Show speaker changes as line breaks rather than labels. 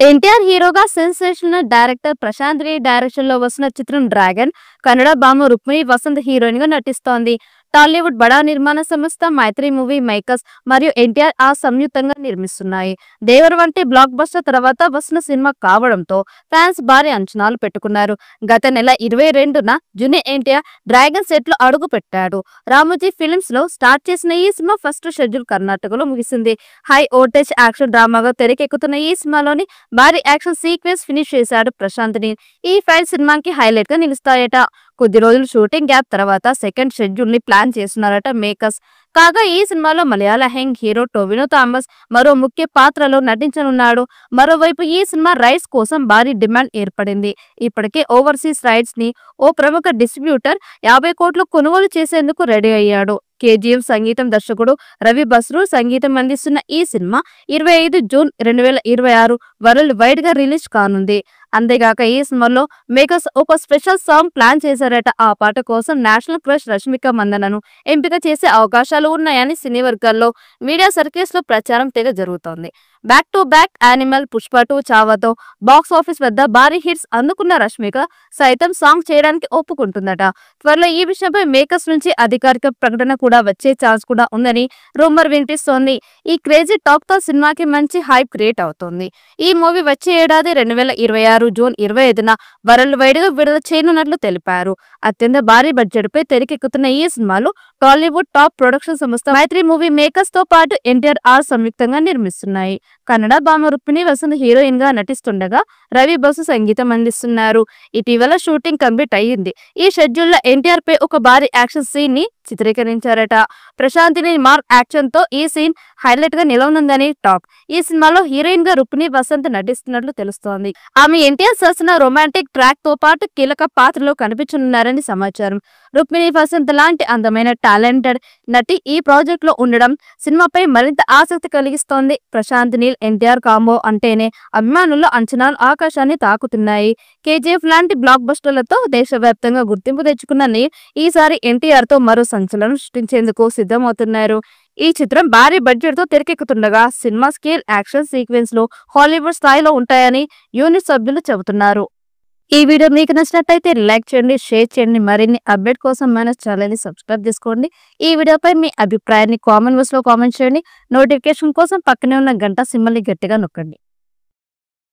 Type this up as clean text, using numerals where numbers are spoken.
ఎన్టీఆర్ హీరోగా sensational director Prashanth Neel direction లో వస్తున్న చిత్రం డ్రాగన్. కన్నడ భామ రుక్మిణి వసంత్ హీరోయిన్ గా నటిస్తోంది. టాలీవుడ్ బడా నిర్మాణ సంస్థ మైత్రి మూవీ మేకర్స్ మరియు ఎన్టీఆర్ సంయుక్తంగా నిర్మిస్తున్నాయి. దేవర్ వంటి బ్లాక్ బస్టర్ తర్వాత వస్తున్న సినిమా కావడంతో ఫ్యాన్స్ భారీ అంచనాలు పెట్టుకున్నారు. గత నెల 22న జూనియర్ ఎన్టీఆర్ డ్రాగన్ సెట్ లో అడుగు పెట్టాడు. రామోజీ ఫిల్మ్స్ లో స్టార్ట్ చేసిన ఈ సినిమా ఫస్ట్ షెడ్యూల్ కర్ణాటకలో ముగిసింది. హై వోల్టేజ్ యాక్షన్ డ్రామాగా తెరకెక్కుతున్న ఈ సినిమాలోని భారీ యాక్షన్ సీక్వెన్స్ ఫినిష్ చేశాడు ప్రశాంత్ నీల్. ఈ ఫైట్ సినిమాకి హైలైట్ గా నిలుస్తాయట. కొద్ది రోజులు షూటింగ్ గ్యాప్ తర్వాత సెకండ్ షెడ్యూల్ ని ప్లాన్ చేస్తున్నారట మేకర్స్. కాగా ఈ సినిమాలో మలయాళ యంగ్ హీరో టొవినో థామస్ మరో ముఖ్య పాత్రలో నటించనున్నాడు. మరోవైపు ఈ సినిమా రైట్స్ కోసం భారీ డిమాండ్ ఏర్పడింది. ఇప్పటికే ఓవర్సీస్ రైట్స్ ని ఓ ప్రముఖ డిస్ట్రిబ్యూటర్ 50 కోట్లు కొనుగోలు చేసేందుకు రెడీ అయ్యాడు. కేజీఎఫ్ సంగీతం దర్శకుడు రవి బస్రూ సంగీతం అందిస్తున్న ఈ సినిమా 25 జూన్ 2026 వరల్డ్ వైడ్ గా రిలీజ్ కానుంది. అంతేగాక ఈ సినిమాలో మేకర్స్ ఒక స్పెషల్ సాంగ్ ప్లాన్ చేశారట. ఆ పాట కోసం నేషనల్ క్రష్ రష్మిక మందనను ఎంపిక చేసే అవకాశాలు ఉన్నాయని సినీ వర్గాల్లో మీడియా సర్కిల్స్ లో ప్రచారం తెగ జరుగుతోంది. Back to back animal, Pushpa 2 చావాతో బాక్స్ ఆఫీస్ వద్ద భారీ హిట్స్ అందుకున్న రష్మిక సైతం సాంగ్ చేయడానికి ఒప్పుకుంటుందట. త్వరలో ఈ విషయంపై మేకర్స్ నుంచి అధికారిక ప్రకటన కూడా వచ్చే ఛాన్స్ కూడా ఉందని రూమర్ వినిపిస్తోంది. ఈ క్రేజీ టాక్ తో సినిమాకి మంచి హైప్ క్రియేట్ అవుతోంది. ఈ మూవీ వచ్చే ఏడాది 2026 జూన్ 25న వరల్డ్ వైడ్ గా విడుదల చేయనున్నట్లు తెలిపారు. అత్యంత భారీ బడ్జెట్ పై తెరకెక్కుతున్న ఈ సినిమాలో టాలీవుడ్ టాప్ ప్రొడక్షన్ సంస్థ మైత్రి మూవీ మేకర్స్ తో పాటు ఎన్టీఆర్ సంయుక్తంగా నిర్మిస్తున్నాయి. కన్నడ భామ రుక్మిణి వసంత్ హీరోయిన్ గా నటిస్తుండగా రవి బసు సంగీతం అందిస్తున్నారు. ఇటీవల షూటింగ్ కంప్లీట్ అయ్యింది. ఈ షెడ్యూల్ లో ఎన్టీఆర్ పై ఒక భారీ యాక్షన్ సీన్ ని చిత్రీకరించారట. ప్రశాంత్ నీల్ మార్క్ యాక్షన్ తో ఈ సీన్ హైలైట్ గా నిలవనుందని టాక్. ఈ సినిమాలో హీరోయిన్ గా రుక్మిణి వసంత్ నటిస్తున్నట్లు తెలుస్తోంది. ఆమె ఎన్టీఆర్ సరసన రొమాంటిక్ ట్రాక్ తో పాటు కీలక పాత్రలో కనిపించనున్నారని సమాచారం. రుక్మిణి వసంత్ లాంటి అందమైన టాలెంటెడ్ నటి ఈ ప్రాజెక్ట్ లో ఉండడం సినిమాపై మరింత ఆసక్తి కలిగిస్తోంది. ప్రశాంత్ నీల్ ఎన్టీఆర్ కాంబో అంటేనే అభిమానుల్లో అంచనాలు ఆకాశాన్ని తాకుతున్నాయి. కేజీఎఫ్ లాంటి బ్లాక్ బస్టర్లతో దేశవ్యాప్తంగా గుర్తింపు తెచ్చుకున్న నీల్ ఈసారి ఎన్టీఆర్ తో మరో సంచలనం సృష్టించేందుకు సిద్ధమవుతున్నారు. ఈ చిత్రం భారీ బడ్జెట్ తో తెరకెక్కుతుండగా సినిమా స్కేల్ యాక్షన్ సీక్వెన్స్ లో హాలీవుడ్ స్థాయిలో ఉంటాయని యూనిట్ సభ్యులు చెబుతున్నారు. ఈ వీడియో మీకు నచ్చినట్లయితే లైక్ చేయండి, షేర్ చేయండి. మరిన్ని అప్డేట్ కోసం మన ఛానల్ ని సబ్స్క్రైబ్ చేసుకోండి. ఈ వీడియోపై మీ అభిప్రాయాన్ని కామెంట్ బాక్స్ లో కామెంట్ చేయండి. నోటిఫికేషన్ కోసం పక్కనే ఉన్న గంట సింబల్ ని గట్టిగా నొక్కండి.